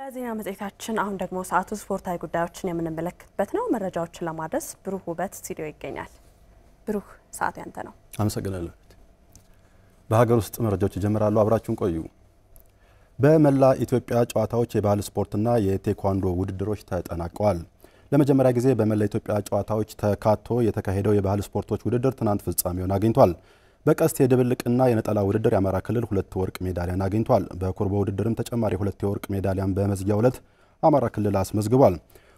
በዜና መጽሔታችን አሁን ደግሞ ሰዓቱ ስፖርታዊ ጉዳዮችን የምንመለከትበት ነው። መረጃዎችን ለማድረስ ብሩህ ውበት ስቱዲዮ ይገኛል። ብሩህ ሰዓቱ ያንተ ነው። አመሰግናለሁ። በሀገር ውስጥ መረጃዎች ይጀምራሉ። አብራችሁን ቆዩ። በመላ ኢትዮጵያ ጨዋታዎች የባህል ስፖርትና የቴኳንዶ ውድድሮች ተጠናቀዋል። ለመጀመሪያ ጊዜ በመላ ኢትዮጵያ ጨዋታዎች ተካቶ የተካሄደው የባህል ስፖርቶች ውድድር ትናንት ፍጻሜውን አግኝቷል። በቀስት የድብልቅና የነጠላ ውድድር የአማራ ክልል 2 ወርቅ ሜዳሊያን አግኝቷል። በኩርቦ ውድድርም ተጨማሪ 2 የወርቅ ሜዳሊያን በመዝጊያው ዕለት አማራ ክልል አስመዝግቧል።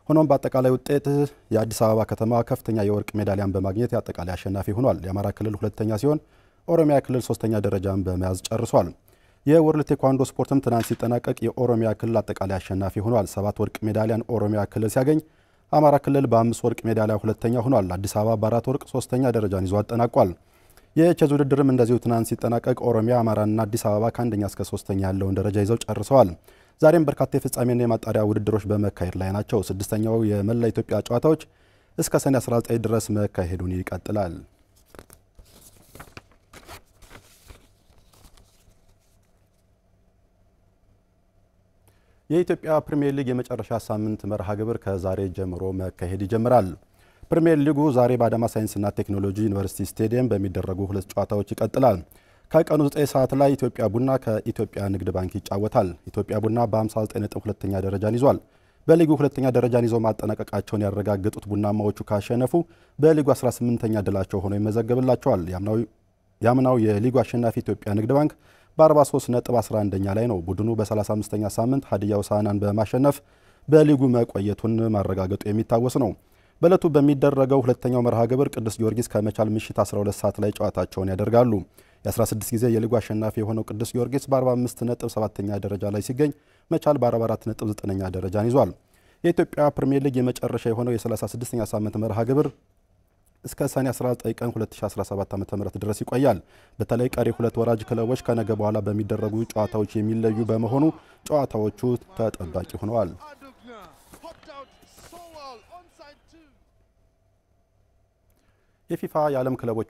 ሆኖም በአጠቃላይ ውጤት የአዲስ አበባ ከተማ ከፍተኛ የወርቅ ሜዳሊያን በማግኘት የአጠቃላይ አሸናፊ ሆኗል። የአማራ ክልል 2ኛ ሲሆን ኦሮሚያ ክልል 3ኛ ደረጃን በመያዝ ጨርሷል። የወርልድ ቴኳንዶ ስፖርትም ትናንት ሲጠናቀቅ የኦሮሚያ ክልል አጠቃላይ አሸናፊ ሆኗል። 7 ወርቅ ሜዳሊያን ኦሮሚያ ክልል ሲያገኝ አማራ ክልል በ5 ወርቅ ሜዳሊያ 2ኛ ሆኗል። አዲስ አበባ በ4 ወርቅ 3ኛ ደረጃን ይዞ አጠናቋል። የቼዝ ውድድርም እንደዚሁ ትናንት ሲጠናቀቅ ኦሮሚያ፣ አማራና አዲስ አበባ ከ1ኛ እስከ 3ኛ ያለውን ደረጃ ይዘው ጨርሰዋል። ዛሬም በርካታ የፍጻሜና የማጣሪያ ውድድሮች በመካሄድ ላይ ናቸው። 6ኛው የመላ ኢትዮጵያ ጨዋታዎች እስከ ሰኔ 19 ድረስ መካሄዱን ይቀጥላል። የኢትዮጵያ ፕሪሚየር ሊግ የመጨረሻ ሳምንት መርሃ ግብር ከዛሬ ጀምሮ መካሄድ ይጀምራል። ፕሪሚየር ሊጉ ዛሬ በአዳማ ሳይንስና ቴክኖሎጂ ዩኒቨርሲቲ ስቴዲየም በሚደረጉ 2 ጨዋታዎች ይቀጥላል። ከቀኑ 9 ሰዓት ላይ ኢትዮጵያ ቡና ከኢትዮጵያ ንግድ ባንክ ይጫወታል። ኢትዮጵያ ቡና በ59 ነጥብ 2ኛ ደረጃን ይዟል። በሊጉ 2ኛ ደረጃን ይዘው ማጠናቀቃቸውን ያረጋገጡት ቡናማዎቹ ካሸነፉ በሊጉ 18ኛ ድላቸው ሆኖ ይመዘገብላቸዋል። ያምናው የሊጉ አሸናፊ ኢትዮጵያ ንግድ ባንክ በ43 ነጥብ 11ኛ ላይ ነው። ቡድኑ በ35ኛ ሳምንት ሀዲያ ሆሳዕናን በማሸነፍ በሊጉ መቆየቱን ማረጋገጡ የሚታወስ ነው። በዕለቱ በሚደረገው ሁለተኛው መርሃ ግብር ቅዱስ ጊዮርጊስ ከመቻል ምሽት 12 ሰዓት ላይ ጨዋታቸውን ያደርጋሉ። የ16 ጊዜ የሊጉ አሸናፊ የሆነው ቅዱስ ጊዮርጊስ በ45 ነጥብ 7ኛ ደረጃ ላይ ሲገኝ መቻል በ44 ነጥብ 9ኛ ደረጃን ይዟል። የኢትዮጵያ ፕሪሚየር ሊግ የመጨረሻ የሆነው የ36ኛ ሳምንት መርሃ ግብር እስከ ሰኔ 19 ቀን 2017 ዓ.ም ድረስ ይቆያል። በተለይ ቀሪ 2 ወራጅ ክለቦች ከነገ በኋላ በሚደረጉ ጨዋታዎች የሚለዩ በመሆኑ ጨዋታዎቹ ተጠባቂ ሆነዋል። የፊፋ የዓለም ክለቦች